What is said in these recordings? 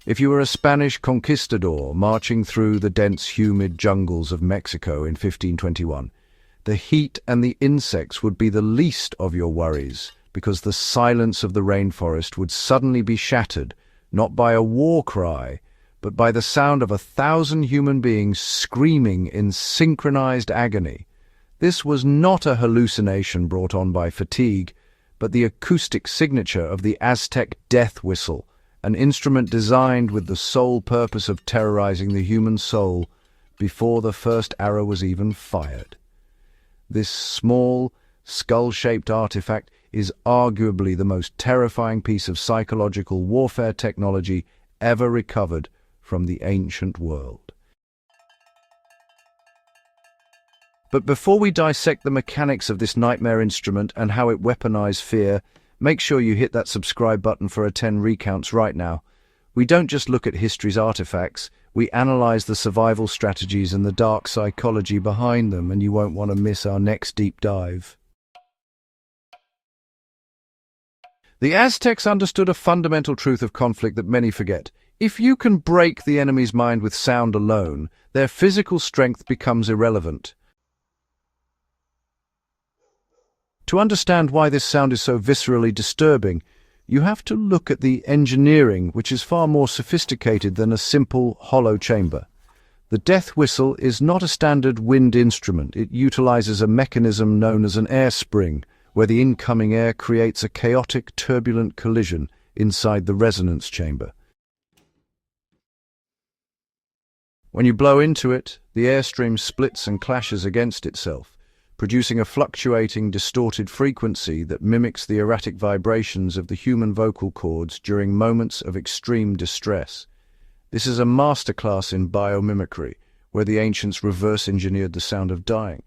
If you were a Spanish conquistador marching through the dense, humid jungles of Mexico in 1521, the heat and the insects would be the least of your worries, because the silence of the rainforest would suddenly be shattered, not by a war cry, but by the sound of 1,000 human beings screaming in synchronized agony. This was not a hallucination brought on by fatigue, but the acoustic signature of the Aztec Death Whistle, an instrument designed with the sole purpose of terrorizing the human soul before the first arrow was even fired. This small, skull-shaped artifact is arguably the most terrifying piece of psychological warfare technology ever recovered from the ancient world. But before we dissect the mechanics of this nightmare instrument and how it weaponized fear, make sure you hit that subscribe button for Atten Recounts right now. We don't just look at history's artifacts, we analyze the survival strategies and the dark psychology behind them, and you won't want to miss our next deep dive. The Aztecs understood a fundamental truth of conflict that many forget. If you can break the enemy's mind with sound alone, their physical strength becomes irrelevant. To understand why this sound is so viscerally disturbing, you have to look at the engineering, which is far more sophisticated than a simple hollow chamber. The death whistle is not a standard wind instrument. It utilizes a mechanism known as an air spring, where the incoming air creates a chaotic, turbulent collision inside the resonance chamber. When you blow into it, the airstream splits and clashes against itself, producing a fluctuating, distorted frequency that mimics the erratic vibrations of the human vocal cords during moments of extreme distress. This is a masterclass in biomimicry, where the ancients reverse-engineered the sound of dying.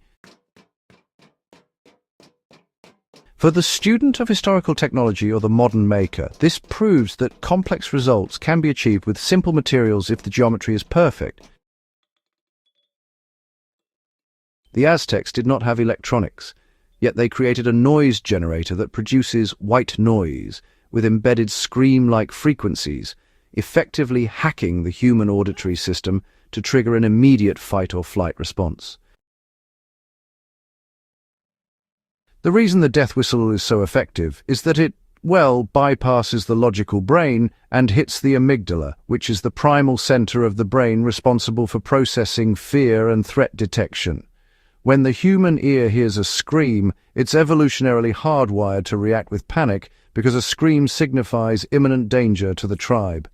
For the student of historical technology or the modern maker, this proves that complex results can be achieved with simple materials if the geometry is perfect. The Aztecs did not have electronics, yet they created a noise generator that produces white noise with embedded scream-like frequencies, effectively hacking the human auditory system to trigger an immediate fight-or-flight response. The reason the death whistle is so effective is that it, bypasses the logical brain and hits the amygdala, which is the primal center of the brain responsible for processing fear and threat detection. When the human ear hears a scream, it's evolutionarily hardwired to react with panic because a scream signifies imminent danger to the tribe.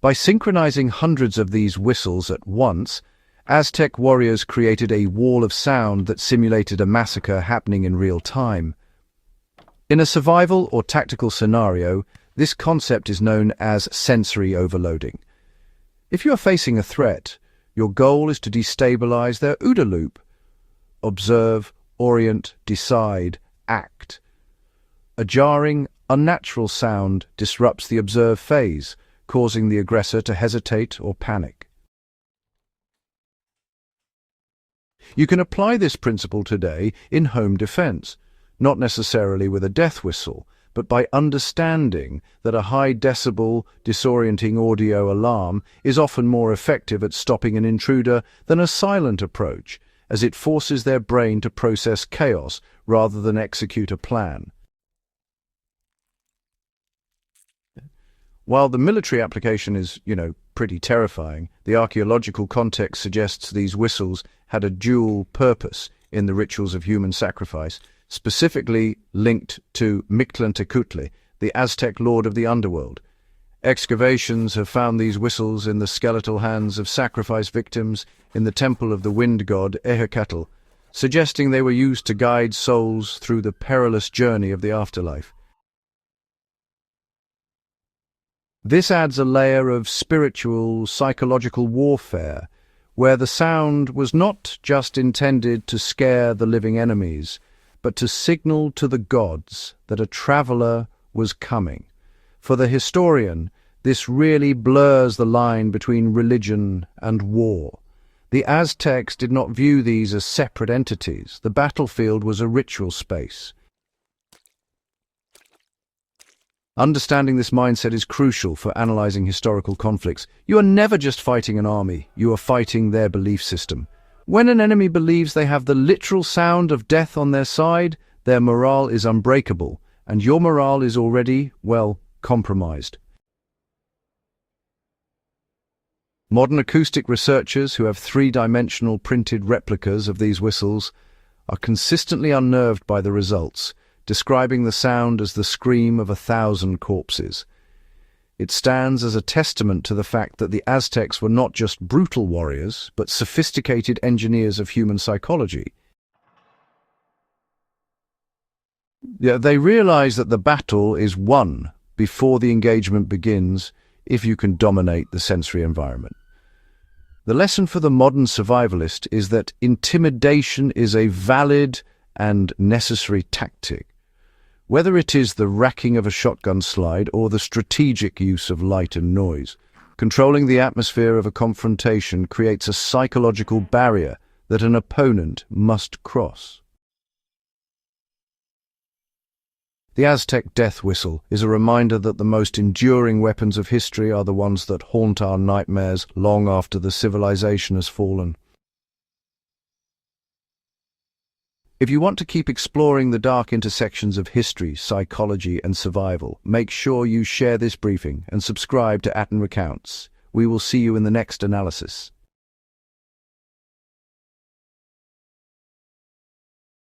By synchronizing hundreds of these whistles at once, Aztec warriors created a wall of sound that simulated a massacre happening in real time. In a survival or tactical scenario, this concept is known as sensory overloading. If you are facing a threat, your goal is to destabilize their OODA loop. Observe, orient, decide, act. A jarring, unnatural sound disrupts the observe phase, causing the aggressor to hesitate or panic. You can apply this principle today in home defense, not necessarily with a death whistle, but by understanding that a high-decibel, disorienting audio alarm is often more effective at stopping an intruder than a silent approach, as it forces their brain to process chaos rather than execute a plan. While the military application is, pretty terrifying, the archaeological context suggests these whistles had a dual purpose in the rituals of human sacrifice, specifically linked to Mictlantecutli, the Aztec lord of the underworld. Excavations have found these whistles in the skeletal hands of sacrifice victims in the temple of the wind god Ehecatl, suggesting they were used to guide souls through the perilous journey of the afterlife. This adds a layer of spiritual, psychological warfare, where the sound was not just intended to scare the living enemies, but to signal to the gods that a traveler was coming. For the historian, this really blurs the line between religion and war. The Aztecs did not view these as separate entities. The battlefield was a ritual space. Understanding this mindset is crucial for analyzing historical conflicts. You are never just fighting an army, you are fighting their belief system. When an enemy believes they have the literal sound of death on their side, their morale is unbreakable, and your morale is already, well, compromised. Modern acoustic researchers who have three-dimensional printed replicas of these whistles are consistently unnerved by the results, describing the sound as the scream of 1,000 corpses. It stands as a testament to the fact that the Aztecs were not just brutal warriors, but sophisticated engineers of human psychology. They realize that the battle is won before the engagement begins if you can dominate the sensory environment. The lesson for the modern survivalist is that intimidation is a valid and necessary tactic. Whether it is the racking of a shotgun slide or the strategic use of light and noise, controlling the atmosphere of a confrontation creates a psychological barrier that an opponent must cross. The Aztec Death Whistle is a reminder that the most enduring weapons of history are the ones that haunt our nightmares long after the civilization has fallen. If you want to keep exploring the dark intersections of history, psychology, and survival, make sure you share this briefing and subscribe to Atten Recounts. We will see you in the next analysis.